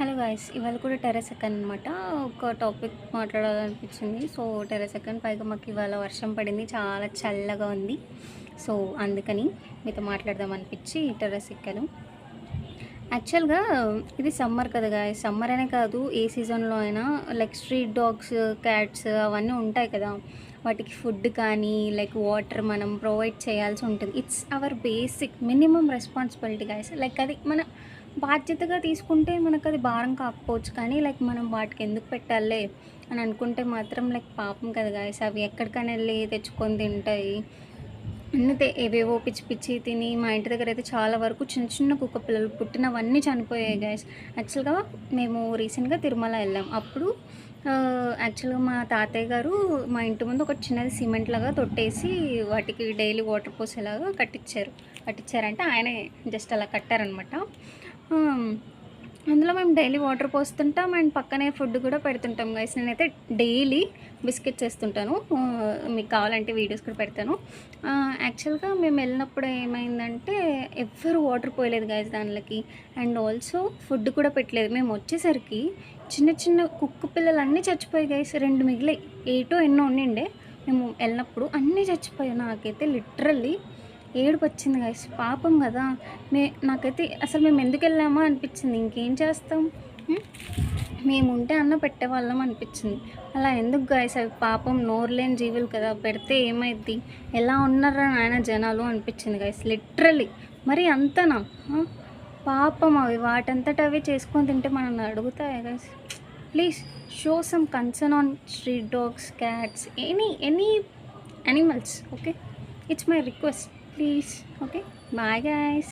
Hello guys, ఇవాళ కూడా terrace ఎక్కాను అనమాట. ఒక టాపిక్ మాట్లాడాలనిపించింది. సో టెర్రస్ ఎక్కాను. పైగా మాకు ఇవాళ వర్షం పడింది, చాలా చల్లగా ఉంది. సో అందుకని మీతో మాట్లాడదాం అనిపించి టెర్రస్ ఎక్కాను. యాక్చువల్గా ఇది సమ్మర్ కదా గాయ్స్, సమ్మర్ అనే కాదు ఏ సీజన్లో అయినా లైక్ స్ట్రీట్ డాగ్స్, క్యాట్స్ అవన్నీ ఉంటాయి కదా. వాటికి ఫుడ్ కానీ లైక్ వాటర్ మనం ప్రొవైడ్ చేయాల్సి ఉంటుంది. It's our basic minimum responsibility guys. Like అది మన బాధ్యతగా తీసుకుంటే మనకు అది భారం కాకపోవచ్చు, కానీ లైక్ మనం వాటికి ఎందుకు పెట్టాలి అని అనుకుంటే మాత్రం లైక్ పాపం కదా గాయ్స్. అవి ఎక్కడికైనా వెళ్ళి తెచ్చుకొని తింటాయి. అన్నీ ఏవేవో పిచ్చి పిచ్చి తిని మా ఇంటి దగ్గర అయితే చాలా వరకు చిన్న చిన్న కుక్క పిల్లలు పుట్టినవన్నీ చనిపోయాయి గాయస్. యాక్చువల్గా మేము రీసెంట్గా తిరుమల వెళ్ళాం. అప్పుడు యాక్చువల్గా మా తాతయ్య గారు మా ఇంటి ముందు ఒక చిన్నది సిమెంట్ లాగా తొట్టేసి వాటికి డైలీ వాటర్ పోసేలాగా కట్టించారంటే ఆయనే జస్ట్ అలా కట్టారనమాట. అందులో మేము డైలీ వాటర్ పోస్తుంటాం అండ్ పక్కనే ఫుడ్ కూడా పెడుతుంటాం గైస్. నేనైతే డైలీ బిస్కెట్స్ వేస్తుంటాను, మీకు కావాలంటే వీడియోస్ కూడా పెడతాను. యాక్చువల్గా మేము వెళ్ళినప్పుడు ఏమైందంటే ఎవ్వరు వాటర్ పోయలేదు గైస్ దానిలోకి, అండ్ ఆల్సో ఫుడ్ కూడా పెట్టలేదు. మేము వచ్చేసరికి చిన్న చిన్న కుక్క పిల్లలు అన్నీ చచ్చిపోయాయి గైస్. 2 మిగిలాయి, 8 ఎన్నో ఉండిండే మేము వెళ్ళినప్పుడు, అన్నీ చచ్చిపోయాయి. నాకైతే లిటరల్లీ ఏడుపు వచ్చింది గైస్. పాపం కదా, నాకైతే అసలు మేము ఎందుకు వెళ్ళామో అనిపించింది. ఇంకేం చేస్తాం, మేము ఉంటే అన్న పెట్టేవాళ్ళం అనిపించింది. అలా ఎందుకు గైస్, అవి పాపం నోరులేని జీవులు కదా, పెడితే ఏమైద్ది, ఎలా ఉన్నారా నాయన జనాలు అనిపించింది గైస్ లిటరల్లీ. మరి అంతనా పాపం, అవి వాటంతట అవి చేసుకొని తింటే మనల్ని అడుగుతాయి guys. Please show some concern on street dogs, cats, any animals, okay? It's my request, please. Okay, bye guys.